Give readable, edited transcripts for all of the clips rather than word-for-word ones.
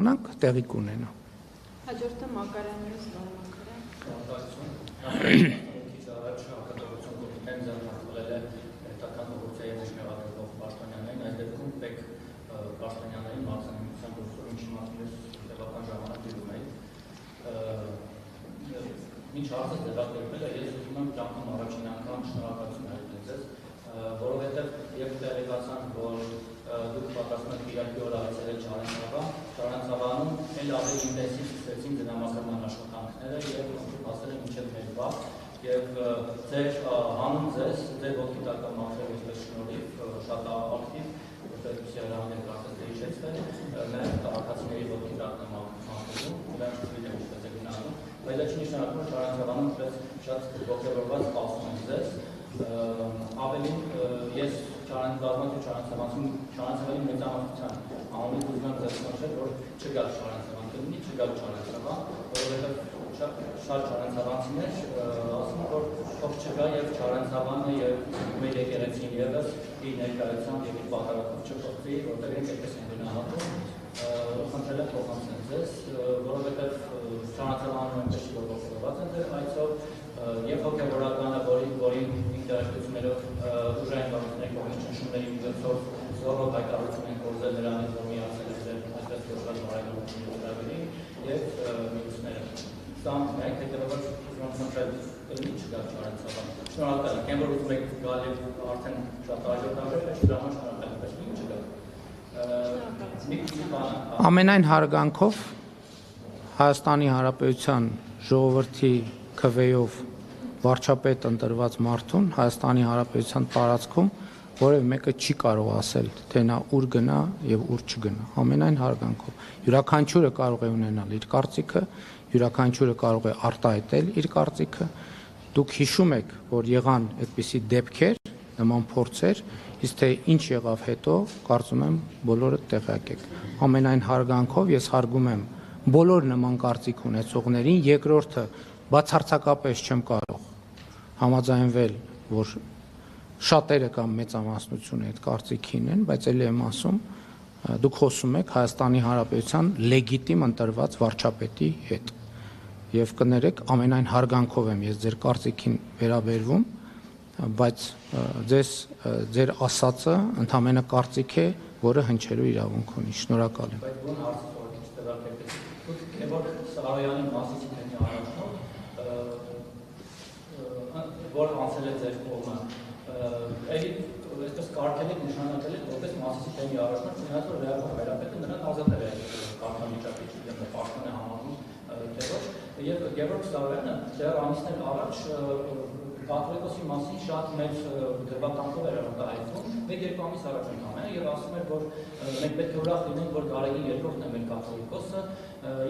Նրանք տեղի կունենա։ Հաջորդը Մակարյանից Վարմակարյան։ Հակատողություն կոմիտեն ձեռնարկվել է պետական կոռուպցիայի մեջ մեղադրվող պաշտոնյաներին, այս դեպքում պետք պաշտոնյաներին մարզանյութության գործով ինչի մասին տևական ժամանակ դիրում էի։ Ինչ հարցը ձեռագրվել է, ես ուզում եմ կյանքում առաջին անգամ շնորհակալություն հայտնել ձեզ, որովհետև երբ տեղեկացան, որ դուք պատրաստում եք Կիրակի օրը այցելել Չարենցավանում, էլ ավելի ինտենսիվ սկսեցին ձնամասնական աշխատանքները եւ հասել են մինչեւ մեր վաղ եւ ձեր հանուն ձեզ, ձեր ոտքի տակը մաքրել ինչպես շնորհիվ շատ ակտիվ, որտեղ սիարաններ կարծես թե հիշեցվել, մեր քաղաքացիների ոտքի տակն է մաքրում, դրանց չգիտեմ ինչպես է գնալու, բայց դա չի նշանակում, որ Չարենցավանում ինչպես շատ ողջավորված սպասում են ձեզ, ավելին ես Չարենցավանի մեծամասնության անունից ուզում եմ ձեզ նշել, որ չգա Չարենցավան կլինի, չգա Չարենցավան, որովհետև շատ չարենցավանցիներ ասում որ թող չգա եւ Չարենցավանը եւ մեր եկեղեցին եւս իր ներկայությամբ եւ իր պատառակով չփոխվի, որտեղ իրենք այդպես են գնահատում, խնդրել եմ փոխանցել ձեզ, որովհետև Չարենցավանում այնպես չի որ ողջորված են ձեր այցով եւ հոգեվորականը, որի ինտերակցիաներով ուժային կառույցների կողմից ճնշումների միջոցով զորով հայտարարություն են կորզել նրանից, որ միացել է ձեր այսպես կոչված բարեկամությունների ծրագրին եւ մյուսները։ Սա միայն հետեւաբար ուզում կլինի չգա Չարենցավան։ Շնորհակալ եմ, որ ուզում եք գալ եւ արդեն շատ աջակցել եք, դրա համար շնորհակալ եմ, չգա։ Ամենայն հարգանքով Հայաստանի Հանրապետության ժողովրդի քվեով վարչապետ ընտրված մարդուն Հայաստանի Հանրապետության տարածքում որևէ մեկը չի կարող ասել, թե նա ուր գնա եւ ուր չգնա, ամենայն հարգանքով։ Յուրաքանչյուրը կարող է ունենալ իր կարծիքը, յուրաքանչյուրը կարող է արտահայտել իր կարծիքը։ Դուք հիշում եք, որ եղան այդպիսի դեպքեր, նման փորձեր, իսկ թե ինչ եղավ հետո, կարծում եմ բոլորը տեղյակ եք։ Ամենայն հարգանքով ես հարգում եմ բոլոր նման կարծիք ունեցողներին, երկրորդը բացարձակապես չեմ կարող համաձայնվել, որ շատերը կամ մեծամասնությունը այդ կարծիքին են, բայց ելի եմ ասում, դուք խոսում եք Հայաստանի Հանրապետության լեգիտիմ ընտրված վարչապետի հետ։ Եվ կներեք, ամենայն հարգանքով եմ ես ձեր կարծիքին վերաբերվում, բայց ձեր ասածը ընդամենը կարծիք է, որը հնչելու իրավունք ունի։ Շնորհակալ եմ։ Որ անցել է ձեր կողմը, այսպես կարգել եք նշանակել եք, որպես Մասիսի թեմի առաջնորդ, չնայած որ Լեոն Հայրապետը նրան ազատել է կարգավիճակի, չգիտեմ, պաշտպան է համարում, թե ոչ, եւ Գևորգ Սարոյանը դեռ ամիսներ առաջ կաթոլիկոսի մասին շատ մեծ գրվականքով էր արտահայտում, 1-2 ամիս առաջ ընդամենը, եւ ասում էր, որ մենք պետք է ուրախ լինենք, որ Գարեգին երկրորդն է մեր կաթոլիկոսը,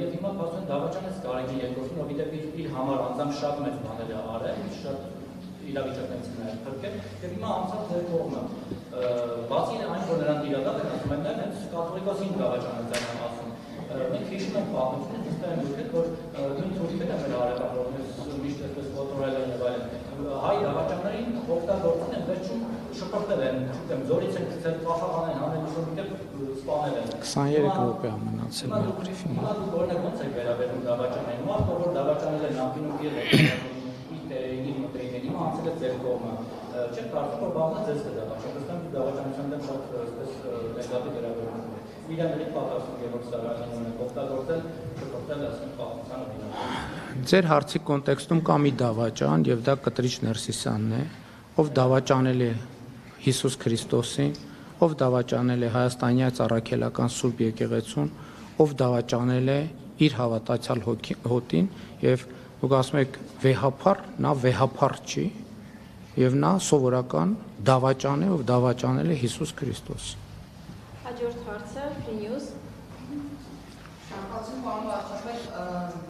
եւ հիմա փաստորեն դավաճանեց Գարեգին երկրորդին, որովհետեւ իր համար անձամբ շատ մեծ բաներ է արել, շատ իրավիճակներից նաև փրկել, եւ հիմա անցած ձեր կողմը։ Բացի այն, որ նրանք իրադարձ են ասում են, հենց կաթոլիկոսին դավաճանը ձեր ասում։ Մենք հիշում ենք պատմությունը, դստեր ենք եկել, որ նույն թուրքերը մեր արևավորներս միշտ այսպես կոտորել են եւ այլն։ Հայ դավաճաններին օգտագործում են, վերջում շփոթել են, չգիտեմ, զորից են գցել, պաշտպան են հանել, ուսումնիկը սպանել են։ 23 րոպե է մնացել մեր բրիֆինգը։ Հիմա դուք օրինակ ոնց եք վերաբերում դավաճաններին, մարդը որ դավաճանել են ապինուկի հիմա անցել է ձեր կողմը, չեք կարծում, որ բաղնա ձեզ կդավաճան, վստահ եմ դավաճանության դեմ շատ նեգատիվ վերաբերում ունի։ Իրանների պատասխան Գևորգ Սարոյանին ունեք օգտագործել, շփոթել ասենք պատմությանը վինա։ Ձեր հարցի կոնտեքստում կա մի դավաճան, եւ դա Կտրիչ Ներսիսյանն է, ով դավաճանել է Հիսուս Քրիստոսին, ով դավաճանել է Հայաստանյաց առաքելական Սուրբ եկեղեցուն, ով դավաճանել է իր հավատացյալ հոտին եւ դուք ասում եք վեհափառ, նա վեհափառ չի եւ նա սովորական դավաճան է, ով դավաճանել է Հիսուս Քրիստոս։